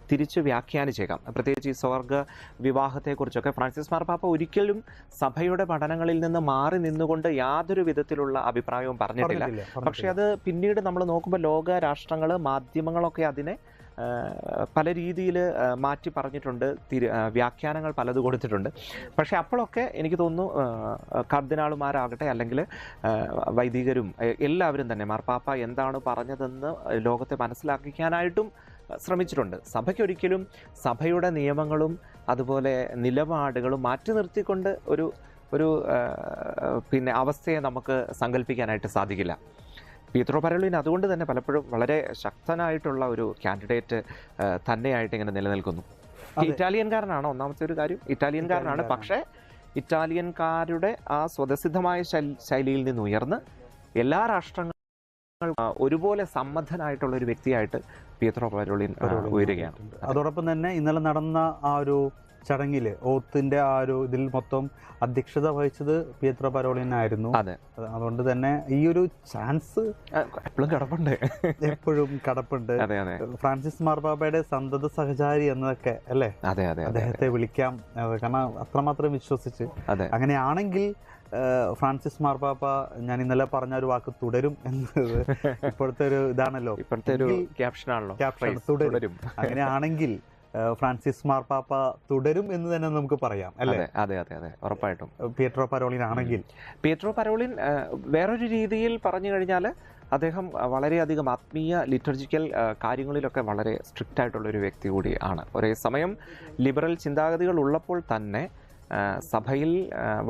തിരിച്ച് വ്യാഖ്യാനിച്ചേക്കാം. പ്രത്യേകിച്ച് ഈ സ്വർഗ വിവാഹത്തെക്കുറിച്ചൊക്കെ ഫ്രാൻസിസ് മാർപ്പാപ്പ ഒരിക്കലും സഭയുടെ പഠനങ്ങളിൽ നിന്ന് മാറി നിന്നുകൊണ്ട് യാതൊരു വിധത്തിലുള്ള അഭിപ്രായവും പറഞ്ഞിട്ടില്ല. പക്ഷെ അത് പിന്നീട് നമ്മൾ നോക്കുമ്പോൾ ലോക രാഷ്ട്രങ്ങൾ, മാധ്യമങ്ങളൊക്കെ അതിനെ പല രീതിയിൽ മാറ്റി പറഞ്ഞിട്ടുണ്ട്, വ്യാഖ്യാനങ്ങൾ പലത് കൊടുത്തിട്ടുണ്ട്. പക്ഷെ അപ്പോഴൊക്കെ എനിക്ക് തോന്നുന്നു കർദിനാളുമാരാകട്ടെ അല്ലെങ്കിൽ വൈദികരും എല്ലാവരും തന്നെ മാർപ്പാപ്പ എന്താണ് പറഞ്ഞതെന്ന് ലോകത്തെ മനസ്സിലാക്കിക്കാനായിട്ടും ശ്രമിച്ചിട്ടുണ്ട്. സഭയ്ക്കൊരിക്കലും സഭയുടെ നിയമങ്ങളും അതുപോലെ നിലപാടുകളും മാറ്റി നിർത്തിക്കൊണ്ട് ഒരു അവസ്ഥയെ നമുക്ക് സങ്കല്പിക്കാനായിട്ട് സാധിക്കില്ല. പിയട്രോ പരോളിൻ അതുകൊണ്ട് തന്നെ പലപ്പോഴും വളരെ ശക്തനായിട്ടുള്ള ഒരു കാൻഡിഡേറ്റ് തന്നെയായിട്ട് ഇങ്ങനെ നിലനിൽക്കുന്നു. ഇറ്റാലിയൻകാരനാണ് ഒന്നാമത്തെ ഒരു കാര്യം, ഇറ്റാലിയൻകാരനാണ്. പക്ഷേ ഇറ്റാലിയൻകാരുടെ ആ സ്വതസിദ്ധമായ ശൈലിയിൽ നിന്ന് ഉയർന്ന് എല്ലാ രാഷ്ട്രങ്ങളും ഒരുപോലെ സമ്മതനായിട്ടുള്ള ഒരു വ്യക്തിയായിട്ട് പിയട്രോ പരോളിൻ ഉയരുകയാണ്. അതോടൊപ്പം തന്നെ ഇന്നലെ നടന്ന ആ ഒരു ചടങ്ങില് ഓത്തിന്റെ ആ ഒരു ഇതിൽ മൊത്തം അധ്യക്ഷത വഹിച്ചത് പിയട്രോ പരോളിൻ ആയിരുന്നു. അതെ, അതുകൊണ്ട് തന്നെ ഈ ഒരു ചാൻസ് എപ്പോഴും കടപ്പുണ്ട്. ഫ്രാൻസിസ് മാർപ്പാപ്പയുടെ സന്തത സഹചാരി എന്നതൊക്കെ അല്ലേ, അദ്ദേഹത്തെ വിളിക്കാം, കാരണം അത്രമാത്രം വിശ്വസിച്ച്. അങ്ങനെയാണെങ്കിൽ ഫ്രാൻസിസ് മാർപ്പാപ്പ, ഞാൻ ഇന്നലെ പറഞ്ഞ ഒരു വാക്ക് തുടരും എന്നത് ഇപ്പോഴത്തെ ഒരു ഇതാണല്ലോ, ഇപ്പോഴത്തെ ഒരു ക്യാപ്ഷനാണല്ലോ, തുടരും. അങ്ങനെയാണെങ്കിൽ ഫ്രാൻസിസ് മാർപ്പാപ്പ തുടരും എന്ന് തന്നെ നമുക്ക് പറയാം അല്ലേ? അതെ അതെ അതെ, ഉറപ്പായിട്ടും. പിയട്രോ പരോളിൻ ആണെങ്കിൽ, പിയട്രോ പരോളിൻ വേറൊരു രീതിയിൽ പറഞ്ഞു കഴിഞ്ഞാൽ അദ്ദേഹം വളരെയധികം ആത്മീയ ലിറ്റർജിക്കൽ കാര്യങ്ങളിലൊക്കെ വളരെ സ്ട്രിക്റ്റ് ആയിട്ടുള്ള ഒരു വ്യക്തി കൂടിയാണ്. ഒരേ സമയം ലിബറൽ ചിന്താഗതികൾ ഉള്ളപ്പോൾ തന്നെ സഭയിൽ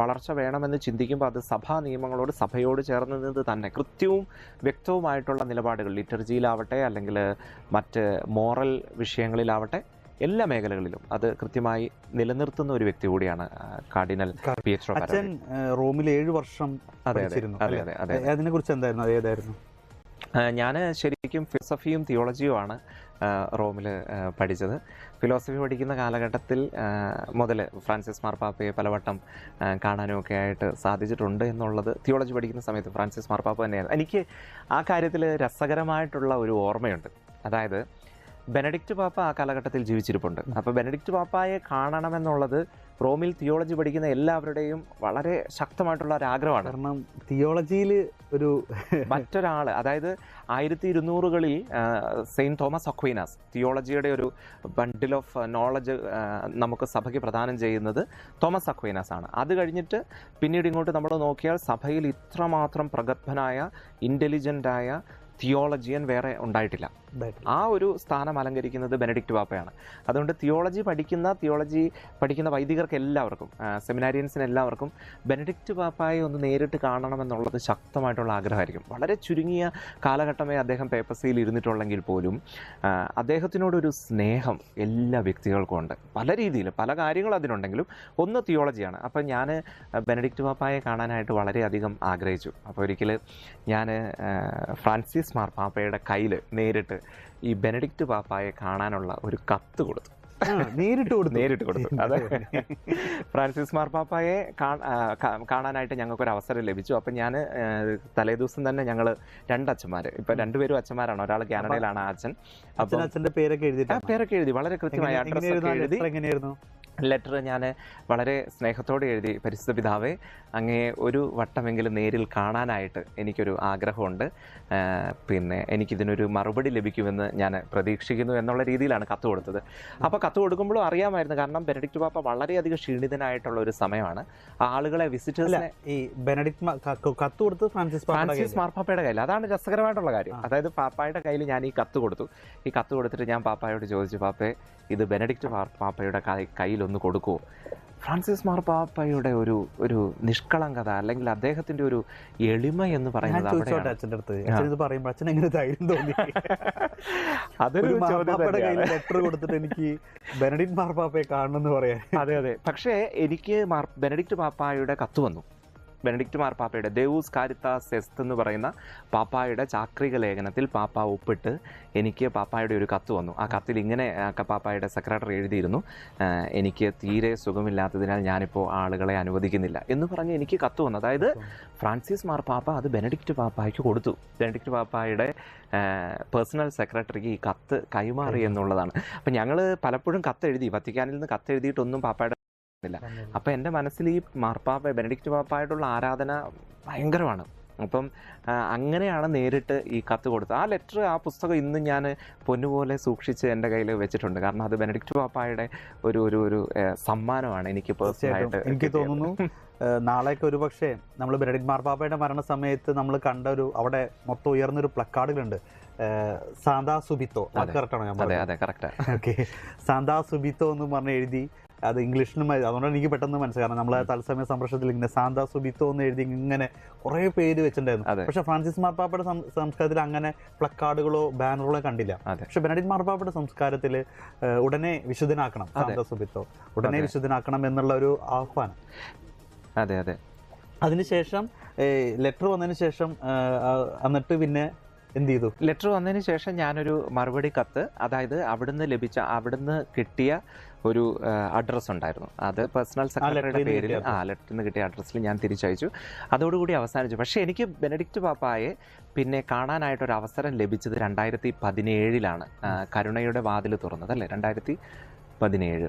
വളർച്ച വേണമെന്ന് ചിന്തിക്കുമ്പോൾ അത് സഭാ നിയമങ്ങളോട്, സഭയോട് ചേർന്ന് നിന്ന് തന്നെ കൃത്യവും വ്യക്തവുമായിട്ടുള്ള നിലപാടുകൾ, ലിറ്റർജിയിലാവട്ടെ അല്ലെങ്കിൽ മറ്റ് മോറൽ വിഷയങ്ങളിലാവട്ടെ, എല്ലാ മേഖലകളിലും അത് കൃത്യമായി നിലനിർത്തുന്ന ഒരു വ്യക്തി കൂടിയാണ് കാർഡിനൽ പിയട്രോ പരോളിൻ. റോമിൽ 7 വർഷം പഠിച്ചിരുന്നു. അതിനെ കുറിച്ച് എന്തായിരുന്നു, ഏതായിരുന്നു? ഞാൻ ശരിക്കും ഫിലോസഫിയും തിയോളജിയുമാണ് റോമിൽ പഠിച്ചത്. ഫിലോസഫി പഠിക്കുന്ന കാലഘട്ടത്തിൽ മുതൽ ഫ്രാൻസിസ് മാർപ്പാപ്പയെ പലവട്ടം കാണാനും ഒക്കെ ആയിട്ട് സാധിച്ചിട്ടുണ്ട് എന്നുള്ളത് തിയോളജി പഠിക്കുന്ന സമയത്ത് ഫ്രാൻസിസ് മാർപ്പാപ്പ തന്നെയായിരുന്നു. എനിക്ക് ആ കാര്യത്തിൽ രസകരമായിട്ടുള്ള ഒരു ഓർമ്മയുണ്ട്. അതായത് ബെനഡിക്റ്റ് പാപ്പ ആ കാലഘട്ടത്തിൽ ജീവിച്ചിരിപ്പുണ്ട്. അപ്പോൾ ബെനഡിക്റ്റ് പാപ്പായെ കാണണമെന്നുള്ളത് റോമിൽ തിയോളജി പഠിക്കുന്ന എല്ലാവരുടെയും വളരെ ശക്തമായിട്ടുള്ള ഒരു ആഗ്രഹമാണ്. കാരണം തിയോളജിയിൽ ഒരു മറ്റൊരാൾ, അതായത് 1200കളിൽ സെയിൻറ്റ് തോമസ് അക്വീനാസ് തിയോളജിയുടെ ഒരു ബണ്ടിൽ ഓഫ് നോളജ് നമുക്ക് സഭയ്ക്ക് പ്രദാനം ചെയ്യുന്നത് തോമസ് അക്വീനാസ് ആണ്. അത് കഴിഞ്ഞിട്ട് പിന്നീട് ഇങ്ങോട്ട് നമ്മൾ നോക്കിയാൽ സഭയിൽ ഇത്രമാത്രം പ്രഗത്ഭനായ, ഇൻ്റലിജൻ്റായ തിയോളജിയൻ വേറെ ഉണ്ടായിട്ടില്ല. ആ ഒരു സ്ഥാനം അലങ്കരിക്കുന്നത് ബെനഡിക്റ്റ് പാപ്പയാണ്. അതുകൊണ്ട് തിയോളജി പഠിക്കുന്ന വൈദികർക്ക് എല്ലാവർക്കും, സെമിനാരിയൻസിന് എല്ലാവർക്കും ബെനഡിക്റ്റ് പാപ്പായെ ഒന്ന് നേരിട്ട് കാണണമെന്നുള്ളത് ശക്തമായിട്ടുള്ള ആഗ്രഹമായിരിക്കും. വളരെ ചുരുങ്ങിയ കാലഘട്ടമേ അദ്ദേഹം പേപ്പസിയിൽ ഇരുന്നിട്ടുള്ളെങ്കിൽ പോലും അദ്ദേഹത്തിനോടൊരു സ്നേഹം എല്ലാ വ്യക്തികൾക്കും ഉണ്ട്. പല രീതിയിൽ പല കാര്യങ്ങളും അതിനുണ്ടെങ്കിലും ഒന്ന് തിയോളജിയാണ്. അപ്പം ഞാൻ ബെനഡിക്റ്റ് പാപ്പായെ കാണാനായിട്ട് വളരെയധികം ആഗ്രഹിച്ചു. അപ്പോൾ ഒരിക്കൽ ഞാൻ ഫ്രാൻസിസ് മാർപ്പാപ്പയുടെ കയ്യിൽ നേരിട്ട് ഈ ബെനഡിക്റ്റ് പാപ്പായെ കാണാനുള്ള ഒരു കത്ത് കൊടുത്തു. നേരിട്ട് കൊടുത്തു. അതെ, ഫ്രാൻസിസ് മാർപ്പാപ്പയെ കാണാനായിട്ട് ഞങ്ങൾക്കൊരു അവസരം ലഭിച്ചു. അപ്പം ഞാൻ തലേദിവസം തന്നെ ഞങ്ങൾ രണ്ടച്ഛന്മാർ, ഇപ്പം രണ്ടുപേരും അച്ഛന്മാരാണ്, ഒരാൾ കാനഡയിലാണ് അച്ഛൻ. അപ്പം അച്ഛൻ്റെ പേരൊക്കെ എഴുതി വളരെ കൃത്യമായി അഡ്രസ് എഴുതി. എങ്ങനെയായിരുന്നു ലെറ്റർ ഞാൻ വളരെ സ്നേഹത്തോടെ എഴുതി, പരിശുദ്ധ പിതാവേ, അങ്ങേ ഒരു വട്ടമെങ്കിലും നേരിൽ കാണാനായിട്ട് എനിക്കൊരു ആഗ്രഹമുണ്ട്, പിന്നെ എനിക്കിതിനൊരു മറുപടി ലഭിക്കുമെന്ന് ഞാൻ പ്രതീക്ഷിക്കുന്നു എന്നുള്ള രീതിയിലാണ് കത്ത് കൊടുത്തത്. അപ്പോൾ കത്ത് കൊടുക്കുമ്പോഴും അറിയാമായിരുന്നു, കാരണം ബെനഡിക്റ്റ് പാപ്പ വളരെയധികം ക്ഷീണിതനായിട്ടുള്ള ഒരു സമയമാണ്. ആളുകളെ വിസിറ്റേഴ്സിനെ ഈ ബെനഡിക്റ്റ് കത്ത് കൊടുത്ത് ഫ്രാൻസിസ് മാർപ്പാപ്പയുടെ കയ്യിൽ. അതാണ് രസകരമായിട്ടുള്ള കാര്യം. അതായത് പാപ്പായുടെ കയ്യിൽ ഞാൻ ഈ കത്ത് കൊടുത്തു. ഈ കത്ത് കൊടുത്തിട്ട് ഞാൻ പാപ്പായോട് ചോദിച്ചു, പാപ്പേ, ഇത് ബെനഡിക്റ്റ് പാപ്പയുടെ കയ്യിലൊന്ന് കൊടുക്കുമോ? ഫ്രാൻസിസ് മാർപ്പാപ്പയുടെ ഒരു നിഷ്കളങ്കത, അല്ലെങ്കിൽ അദ്ദേഹത്തിന്റെ ഒരു എളിമ എന്ന് പറയുന്നത് അതൊരു ലെറ്റർ കൊടുത്തിട്ട് എനിക്ക് ബെനഡിക്റ്റ് മാർപ്പാപ്പയെ കാണണമെന്ന് പറയാം. അതെ. പക്ഷേ എനിക്ക് ബെനഡിക്റ്റ് പാപ്പായുടെ കത്ത് വന്നു. ബെനഡിക്റ്റ് മാർപ്പാപ്പയുടെ ദേവൂസ് കാരിത്താസ് എസ്ത് എന്ന് പറയുന്ന പാപ്പായുടെ ചാക്രിക ലേഖനത്തിൽ പാപ്പ ഒപ്പിട്ട് എനിക്ക് പാപ്പായുടെ ഒരു കത്ത് വന്നു. ആ കത്തിൽ ഇങ്ങനെ പാപ്പായുടെ സെക്രട്ടറി എഴുതിയിരുന്നു, എനിക്ക് തീരെ സുഖമില്ലാത്തതിനാൽ ഞാനിപ്പോൾ ആളുകളെ അനുവദിക്കുന്നില്ല എന്ന് പറഞ്ഞ് എനിക്ക് കത്ത് വന്നു. അതായത് ഫ്രാൻസിസ് മാർപ്പാപ്പ അത് ബെനഡിക്റ്റ് പാപ്പായ്ക്ക് കൊടുത്തു. ബെനഡിക്റ്റ് പാപ്പായുടെ പേഴ്സണൽ സെക്രട്ടറിക്ക് ഈ കത്ത് കൈമാറി എന്നുള്ളതാണ്. അപ്പം ഞങ്ങൾ പലപ്പോഴും കത്തെഴുതി, വത്തിക്കാനിൽ നിന്ന് കത്തെഴുതിയിട്ടൊന്നും പാപ്പായുടെ. അപ്പം എൻ്റെ മനസ്സിൽ ഈ ബെനഡിക്റ്റ് പാപ്പായിട്ടുള്ള ആരാധന ഭയങ്കരമാണ്. അപ്പം അങ്ങനെയാണ് നേരിട്ട് ഈ കത്ത് കൊടുത്തത്. ആ ലെറ്റർ, ആ പുസ്തകം ഇന്നും ഞാൻ പൊന്നുപോലെ സൂക്ഷിച്ച് എൻ്റെ കയ്യിൽ വെച്ചിട്ടുണ്ട്. കാരണം അത് ബെനഡിക്റ്റ് പാപ്പായുടെ ഒരു സമ്മാനമാണ് എനിക്ക് പേഴ്സണലായിട്ട്. എനിക്ക് തോന്നുന്നു നാളേക്ക് ഒരു പക്ഷേ നമ്മൾ ബെനഡിക്റ്റ് മാർപ്പാപ്പയുടെ മരണസമയത്ത് നമ്മൾ കണ്ട അവിടെ മൊത്തം ഉയർന്നൊരു പ്ലക്കാർഡുകളുണ്ട്, സാന്താ സുബിത്തോ. കറക്റ്റാണോ? അതെ, കറക്റ്റ്. ഓക്കെ, സാന്താ സുബിത്തോ എന്ന് പറഞ്ഞ് എഴുതി. അത് ഇംഗ്ലീഷിലും, അതുകൊണ്ടാണ് എനിക്ക് പെട്ടെന്ന് മനസ്സിലാക്കണം. നമ്മളെ തത്സമയ സംപ്രേഷണത്തിൽ ഇങ്ങനെ സാന്താ സുബിത്തോ എന്ന് എഴുതി ഇങ്ങനെ കുറെ പേര് വെച്ചിട്ടുണ്ടായിരുന്നു. പക്ഷെ ഫ്രാൻസിസ് മാർപ്പാപ്പയുടെ സംസ്കാരത്തിൽ അങ്ങനെ പ്ലക്കാർഡുകളോ ബാനറുകളോ കണ്ടില്ല. പക്ഷെ ബെനഡിക്റ്റ് മാർപ്പാപ്പയുടെ സംസ്കാരത്തിൽ ഉടനെ വിശുദ്ധനാക്കണം, സാന്താ സുബിത്തോ ഉടനെ വിശുദ്ധനാക്കണം എന്നുള്ള ഒരു ആഹ്വാനം. അതെ. അതിനുശേഷം ലെറ്റർ വന്നതിന് ശേഷം എന്നിട്ട് പിന്നെ എന്ത് ചെയ്തു? ലെറ്റർ വന്നതിന് ശേഷം ഞാനൊരു മറുപടി കത്ത്, അതായത് അവിടുന്ന് കിട്ടിയ ഒരു അഡ്രസ്സ് ഉണ്ടായിരുന്നു. അത് പേഴ്സണൽ സെക്രട്ടറിയുടെ പേരിൽ ലെറ്ററിൽ നിന്ന് കിട്ടിയ അഡ്രസ്സിൽ ഞാൻ തിരിച്ചയച്ചു. അതോടുകൂടി അവസാനിച്ചു. പക്ഷേ എനിക്ക് ബെനഡിക്റ്റ് പാപ്പായെ പിന്നെ കാണാനായിട്ടൊരു അവസരം ലഭിച്ചത് 2017 കരുണയുടെ വാതിൽ തുറന്നത്, അല്ലേ? 2017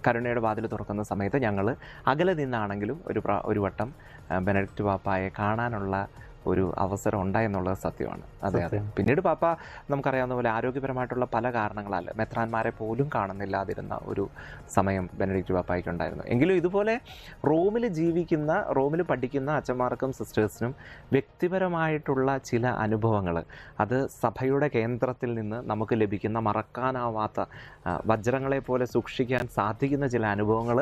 കരുണയുടെ വാതിൽ തുറക്കുന്ന സമയത്ത് ഞങ്ങൾ അകലെ നിന്നാണെങ്കിലും ഒരു വട്ടം ബെനഡിക്റ്റ് പാപ്പായെ കാണാനുള്ള ഒരു അവസരം ഉണ്ടായെന്നുള്ളത് സത്യമാണ്. അതെ. പിന്നീട് പാപ്പ നമുക്കറിയാവുന്ന പോലെ ആരോഗ്യപരമായിട്ടുള്ള പല കാരണങ്ങളാൽ മെത്രാന്മാരെ പോലും കാണുന്നില്ലാതിരുന്ന ഒരു സമയം ബെനഡിക്റ്റ് പാപ്പായ്ക്ക് ഉണ്ടായിരുന്നു. എങ്കിലും ഇതുപോലെ റോമിൽ പഠിക്കുന്ന അച്ഛന്മാർക്കും സിസ്റ്റേഴ്സിനും വ്യക്തിപരമായിട്ടുള്ള ചില അനുഭവങ്ങൾ, അത് സഭയുടെ കേന്ദ്രത്തിൽ നിന്ന് നമുക്ക് ലഭിക്കുന്ന മറക്കാനാവാത്ത വജ്രങ്ങളെ പോലെ സൂക്ഷിക്കാൻ സാധിക്കുന്ന ചില അനുഭവങ്ങൾ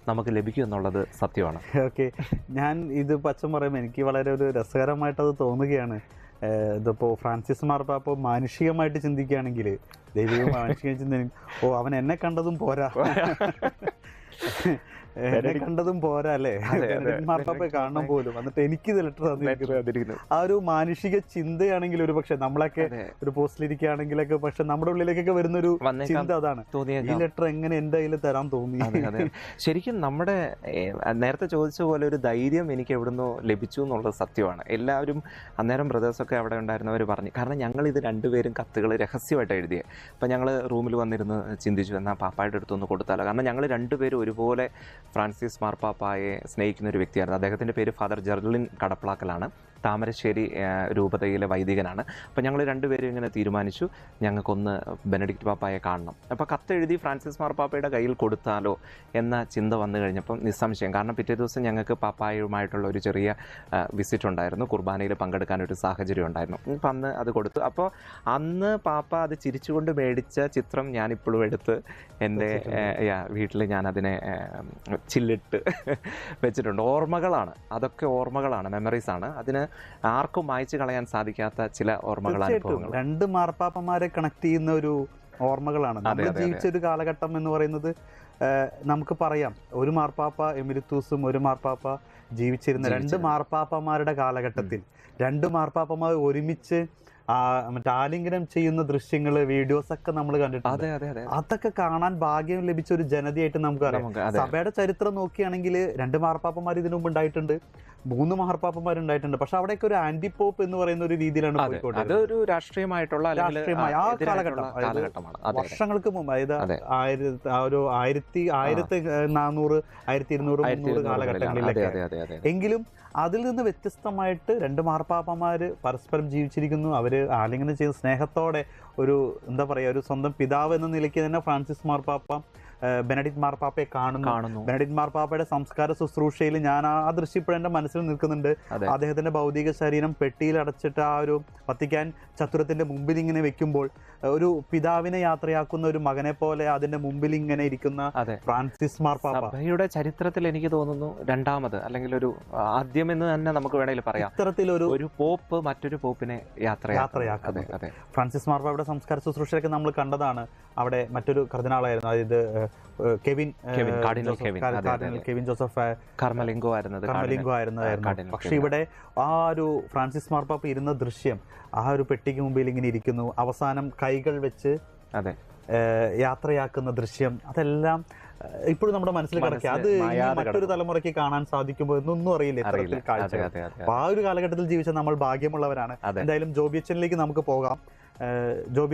നമുക്ക് ലഭിക്കും എന്നുള്ളത് സത്യമാണ്. ഓക്കെ, ഞാൻ ഇത് അച്ഛൻ പറയുമ്പോൾ എനിക്ക് വളരെ ഒരു രസകരമായിട്ടത് തോന്നുകയാണ്. ഇതിപ്പോൾ ഫ്രാൻസിസ് മാർപ്പാപ്പ മാനുഷികമായിട്ട് ചിന്തിക്കുകയാണെങ്കിൽ, ദൈവിക മാനുഷികം ചിന്തിക്കും, അവൻ എന്നെ കണ്ടതും പോരാ, കണ്ടതും പോരാ അല്ലേ, മാർപ്പാപ്പയെ കാണണം പോലും, എന്നിട്ട് എനിക്കിത് ലെറ്റർ തന്നിരിക്കുന്നു. ആ ഒരു മാനുഷിക ചിന്തയാണെങ്കിൽ ഒരു പക്ഷെ നമ്മളൊക്കെ ഒരു പോസ്റ്റിലിരിക്കുകയാണെങ്കിലൊക്കെ പക്ഷെ നമ്മുടെ ഉള്ളിലേക്കൊക്കെ വരുന്നൊരു ചിന്ത അതാണ്, ഈ ലെറ്റർ എങ്ങനെ എന്റെ കയ്യിൽ തരാൻ തോന്നി. ശരിക്കും നമ്മുടെ നേരത്തെ ചോദിച്ച പോലെ ഒരു ധൈര്യം എനിക്ക് എവിടുന്നോ ലഭിച്ചു എന്നുള്ളത് സത്യമാണ്. എല്ലാവരും അന്നേരം ബ്രദേഴ്സൊക്കെ അവിടെ ഉണ്ടായിരുന്നവർ പറഞ്ഞു, കാരണം ഞങ്ങൾ ഇത് രണ്ടുപേരും കത്തുകൾ രഹസ്യമായിട്ട് എഴുതിയത്. അപ്പം ഞങ്ങൾ റൂമിൽ വന്നിരുന്ന് ചിന്തിച്ചു, എന്നാൽ പാപ്പായുടെ അടുത്തൊന്ന് കൊടുത്താലോ, കാരണം ഞങ്ങൾ രണ്ടുപേരും ഒരുപോലെ ഫ്രാൻസിസ് മാർപ്പാപ്പയെ സ്നേഹിക്കുന്ന ഒരു വ്യക്തിയായിരുന്നു. അദ്ദേഹത്തിൻ്റെ പേര് ഫാദർ ജെർലിൻ കടപ്ലാക്കലാണ്. താമരശ്ശേരി രൂപതയിലെ വൈദികനാണ്. അപ്പോൾ ഞങ്ങൾ രണ്ടുപേരും ഇങ്ങനെ തീരുമാനിച്ചു, ഞങ്ങൾക്കൊന്ന് ബെനഡിക്റ്റ് പാപ്പായെ കാണണം. അപ്പോൾ കത്തെഴുതി ഫ്രാൻസിസ് മാർപ്പാപ്പയുടെ കയ്യിൽ കൊടുത്താലോ എന്ന ചിന്ത വന്നു കഴിഞ്ഞപ്പം നിസ്സംശയം, കാരണം പിറ്റേ ദിവസം ഞങ്ങൾക്ക് പാപ്പായുമായിട്ടുള്ള ഒരു ചെറിയ വിസിറ്റ് ഉണ്ടായിരുന്നു, കുർബാനയിൽ പങ്കെടുക്കാനൊരു സാഹചര്യം ഉണ്ടായിരുന്നു. അപ്പം അന്ന് അത് കൊടുത്തു. അപ്പോൾ അന്ന് പാപ്പ അത് ചിരിച്ചുകൊണ്ട് മേടിച്ച ചിത്രം ഞാനിപ്പോഴും എടുത്ത് എൻ്റെ വീട്ടിൽ ഞാനതിനെ ചില്ലിട്ട് വെച്ചിട്ടുണ്ട്. ഓർമ്മകളാണ്, അതൊക്കെ ഓർമ്മകളാണ്, മെമ്മറീസാണ്. അതിന് ആർക്കും മായ്ച്ചു കളയാൻ സാധിക്കാത്ത ചില ഓർമ്മകൾ, അനുഭവങ്ങൾ. രണ്ട് മാർപ്പാപ്പന്മാരെ കണക്ട് ചെയ്യുന്ന ഒരു ഓർമ്മകളാണ്. നമ്മൾ ജീവിച്ച ഒരു കാലഘട്ടം എന്ന് പറയുന്നത് നമുക്ക് പറയാം, ഒരു മാർപ്പാപ്പ എമിരിത്തൂസും ഒരു മാർപ്പാപ്പ ജീവിച്ചിരുന്ന രണ്ട് മാർപ്പാപ്പന്മാരുടെ കാലഘട്ടത്തിൽ രണ്ട് മാർപ്പാപ്പന്മാർ ഒരുമിച്ച് മറ്റേ ആലിംഗനം ചെയ്യുന്ന ദൃശ്യങ്ങള്, വീഡിയോസ് ഒക്കെ നമ്മൾ കണ്ടിട്ടുണ്ട്. അതൊക്കെ കാണാൻ ഭാഗ്യം ലഭിച്ച ഒരു ജനതയായിട്ട് നമുക്കറിയാം. സഭയുടെ ചരിത്രം നോക്കുകയാണെങ്കിൽ രണ്ട് മാർപ്പാപ്പന്മാർ ഇതിനു മുമ്പ് ഉണ്ടായിട്ടുണ്ട്, 3 മാർപ്പാപ്പന്മാരുണ്ടായിട്ടുണ്ട്. പക്ഷെ അവിടെയൊക്കെ ഒരു ആന്റി പോപ്പ് എന്ന് പറയുന്ന ഒരു രീതിയിലാണ് പോയിക്കൊണ്ടിരുന്നത്. അതൊരു രാഷ്ട്രീയമായ ആ കാലഘട്ടം, വർഷങ്ങൾക്ക് മുമ്പ്, അതായത് 1400, 1200, 300 കാലഘട്ടങ്ങളിലൊക്കെ. എങ്കിലും അതിൽ നിന്ന് വ്യത്യസ്തമായിട്ട് രണ്ട് മാർപ്പാപ്പന്മാര് പരസ്പരം ജീവിച്ചിരിക്കുന്നു. അവര് ആലിംഗനം ചെയ്ത സ്നേഹത്തോടെ ഒരു എന്താ പറയാ, ഒരു സ്വന്തം പിതാവ് എന്ന നിലയ്ക്ക് തന്നെ ഫ്രാൻസിസ് മാർപ്പാപ്പ ബെനഡിക്റ്റ് മാർപ്പാപ്പയെ കാണുന്നു. ബെനഡിക്റ്റ് മാർപ്പാപ്പയുടെ സംസ്കാര ശുശ്രൂഷയിൽ ഞാൻ ആ ദൃശ്യം ഇപ്പോഴും എൻ്റെ മനസ്സിൽ നിൽക്കുന്നുണ്ട്. അദ്ദേഹത്തിന്റെ ഭൗതിക ശരീരം പെട്ടിയിൽ അടച്ചിട്ട് ആ ഒരു വത്തിക്കാൻ ചത്തുരത്തിന്റെ മുമ്പിൽ ഇങ്ങനെ വെക്കുമ്പോൾ ഒരു പിതാവിനെ യാത്രയാക്കുന്ന ഒരു മകനെ പോലെ അതിന്റെ മുമ്പിൽ ഇങ്ങനെ ഇരിക്കുന്ന ഫ്രാൻസിസ് മാർപ്പാപ്പ സഭയുടെ ചരിത്രത്തിൽ എനിക്ക് തോന്നുന്നു രണ്ടാമത്, അല്ലെങ്കിൽ ഒരു ആദ്യം എന്ന് തന്നെ നമുക്ക് വേണമെങ്കിൽ പറയാം, ഇത്തരത്തിലൊരു പോപ്പ് മറ്റൊരു പോപ്പിനെ യാത്രയാക്കുന്നത്. ഫ്രാൻസിസ് മാർപ്പാപ്പയുടെ സംസ്കാര ശുശ്രൂഷയൊക്കെ നമ്മൾ കണ്ടതാണ്. അവിടെ മറ്റൊരു കർദിനാളായിരുന്നു, അതായത് കെവിൻ ജോസഫ് കർമ്മലിംഗോ ആയിരുന്നതായിരുന്നു. പക്ഷെ ഇവിടെ ആ ഒരു ഫ്രാൻസിസ് മാർപ്പാപ്പ ഇരുന്ന ദൃശ്യം, ആ ഒരു പെട്ടിക്ക് മുമ്പിൽ ഇങ്ങനെ ഇരിക്കുന്നു, അവസാനം കൈകൾ വെച്ച് യാത്രയാക്കുന്ന ദൃശ്യം, അതെല്ലാം ഇപ്പോഴും നമ്മുടെ മനസ്സിൽ കിടക്കുക. അത് മറ്റൊരു തലമുറയ്ക്ക് കാണാൻ സാധിക്കുമ്പോൾ എന്നൊന്നും അറിയില്ല ഇത്തരത്തിൽ കാഴ്ച. അപ്പൊ ആ ഒരു കാലഘട്ടത്തിൽ ജീവിച്ച നമ്മൾ ഭാഗ്യമുള്ളവരാണ്. എന്തായാലും ജോബി അച്ഛനിലേക്ക് നമുക്ക് പോകാം. ജോബി